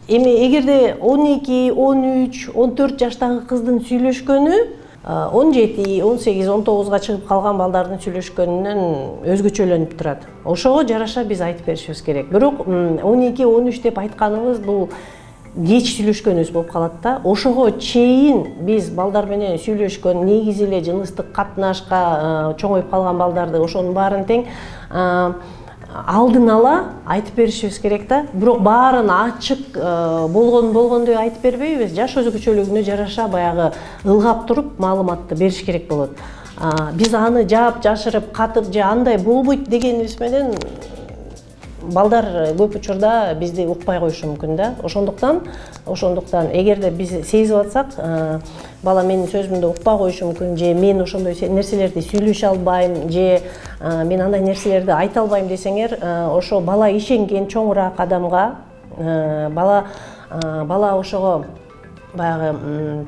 Эми эгерде 12, 13, 14 жаштагы кыздын сүйлөшкөнү 17, 18, 19га чыгып калган балдардын сүйлөшкөнүнөн өзгөчөлөнүп турат. Ошого жараша биз айтып беришибиз керек. Бирок 12, 13 деп айтканыбыз бул кеч сүйлөшкөнүбүз болуп калат да. Ошого чейин биз балдар менен сүйлөшкөн, негизи эле жыныстык катнашка чоңоюп калган балдарды ошонун баарын тең алдын ала айтып беришибиз керек да. Бирок баарын ачык болгондой айтып бербейбиз. Жаш өзгөчөлүгүнө жараша баягы ылгап туруп маалыматты бериш керек болот. Биз аны жаап, жашырып, катып же андай болбойт дегенибиз менен балдар көп учурда бизди укпай коюшу мүмкүн да. Ошондуктан эгерде биз сезип атсак, бала менин сөзүмдү укпай коюшу мүмкүн, же мен ошондой нерселерди сүйлөшө албайм, же мен андай нерселерди айта албайм десеңер, ошо бала ишенген чоңураак адамга, бала ошого баягы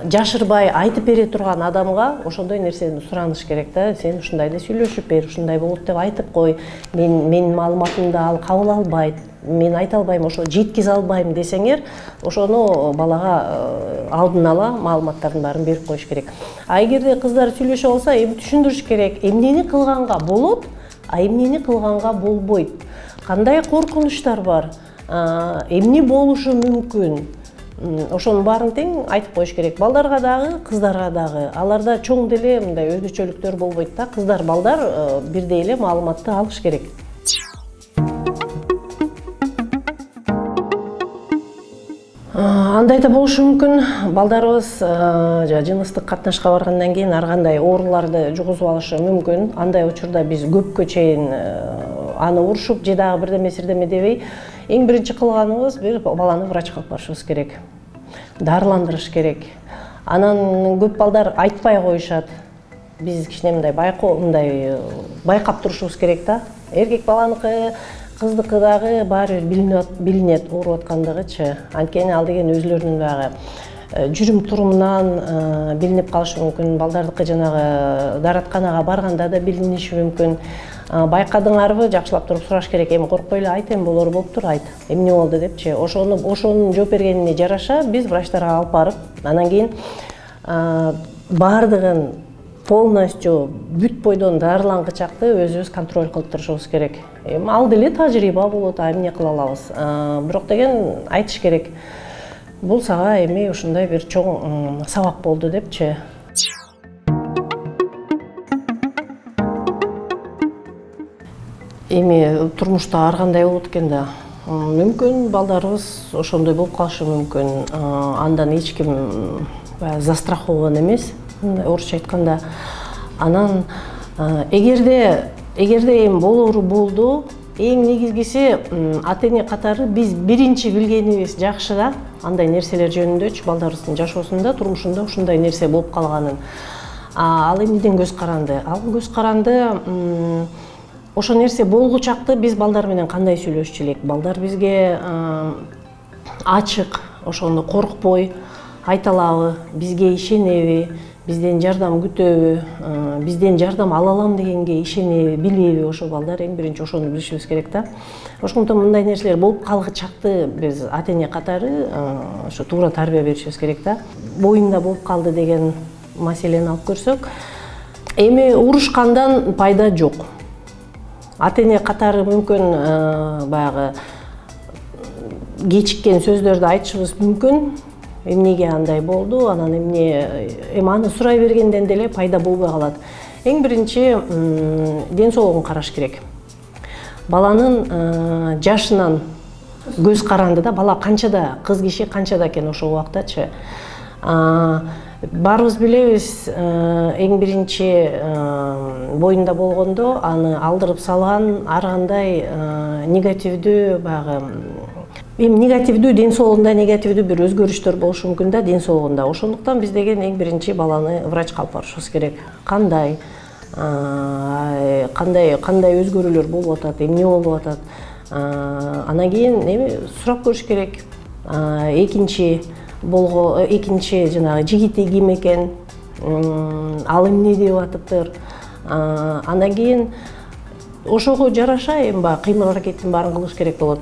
жашырбай айтып бере турган адамга ошондой нерсени сураныш керек да. Сен ушундайды сүйлөшүп бер, ушундай болот деп айтып кой. Менин маалыматымды ал кабыл албайт, мен айта албайм, ошо жеткизе албайм десеңер, ошону балага алдын ала маалыматтардын баарын берип коюш керек. Эгерде кыздар сүйлөшө алса, эми түшүндүрүш керек. Эмнени кылганга болот, эмнени кылганга болбойт. Кандай коркунучтар бар, эмне болушу мүмкүн. Ошонун баарын тең айтып коюш керек. Балдарга дагы, кыздарга дагы. Аларда чоң деле мындай өзгөчөлүктөр болбойт да. Кыздар, балдар бирдей эле маалыматты алыш керек. Андай да болушу мүмкүн. Балдарыбыз жыныстык катнашка баргандан кийин ар кандай ооруларды жугузуп алышы мүмкүн. Андай учурда биз көпкө чейин аны урушуп, же дагы бирдеме дебей, эң биринчи кылганыбыз бир баланы врачка алып барышыбыз керек. Дарыландырыш керек. Анан көп балдар айтпай коюшат. Биз кичине мындай байкап турушубуз керек да. Эркек баланыкы, кыздыкы дагы баары бир билинет ооруп аткандыгычы. Анткени ал деген өзүлөрүнүн баягы жүрүм турумунан билинип калышы мүмкүн. Балдардыкы жанагы даратканага барганда да билиниши мүмкүн. Байкадыңарбы, жакшылап туруп сураш керек. Эми коркпой эле айт, эми болор болуптур, айт. Эмне болду депчи. Ошонун жооп бергенине жараша биз врачтарга алып барып, анан кийин баардыгын полностью бүт бойдон дарылангычакты өзүбүз контроль кылып турушубуз керек. Эми ал деле тажрыйба болот, эмне кыла алабыз. Бирок деген айтыш керек. Бул сага эми ушундай бир чоң сабак болду депчи. Эми турмушта ар кандай болот экен да. Мүмкүн балдарыбыз ошондой болуп калышы мүмкүн. Андан эч ким застрахован эмес, орусча айтканда. Анан эгерде эми болору болду, эң негизгиси ата-эне катары биз биринчи билгенибиз жакшы да. Андай нерселер жөнүндөчү балдарыбыздын жашоосунда, турмушунда ушундай нерсе болуп калганын. Ал эмнеден көз каранды? Ал көз каранды ошо нерсе болгучакты биз балдар менен кандай сүйлөшчү элек? Балдар бизге ачык, ошону коркпой айта алабы, бизге ишенеби, бизден жардам күтөбү, бизден жардам ала алам дегенге ишенеби, билеби? Ошо балдар эң биринчи ошону билишибиз керек да. Ошондон мындай нерселер болуп калгычакты биз ата-эне катары ошо туура тарбия беришибиз керек да. Боюнда болуп калды деген маселени алып көрсөк, эми урушкандан пайда жок. Ата-эне катары мүмкүн баягы кечиккен сөздөрдү айтышыбыз мүмкүн. Эмнеге андай болду, анан эми аны сурай бергенден деле пайда болбой калат. Эң биринчи ден соолугун караш керек. Баланын жашынан көз каранды да. Бала канчада, кыз киши канчада экен ошол убактачы. Баарыбыз билебиз, эң биринчи боюнда болгондо аны алдырып салган ар кандай негативдүү баягы негативдүү, ден соолугунда негативдүү бир өзгөрүштөр болушу мүмкүн да, ден соолугунда. Ошондуктан биз деген эң биринчи баланы врачка алып барышыбыз керек. Кандай өзгөрүүлөр болуп атат, эмне болуп атат. Анан кийин эми сурап көрүш керек. Экинчи жанагы жигити ким экен, ал эмне деп атыптыр. Андан кийин ошого жараша эми кыймыл аракеттин баарын кылыш керек болот.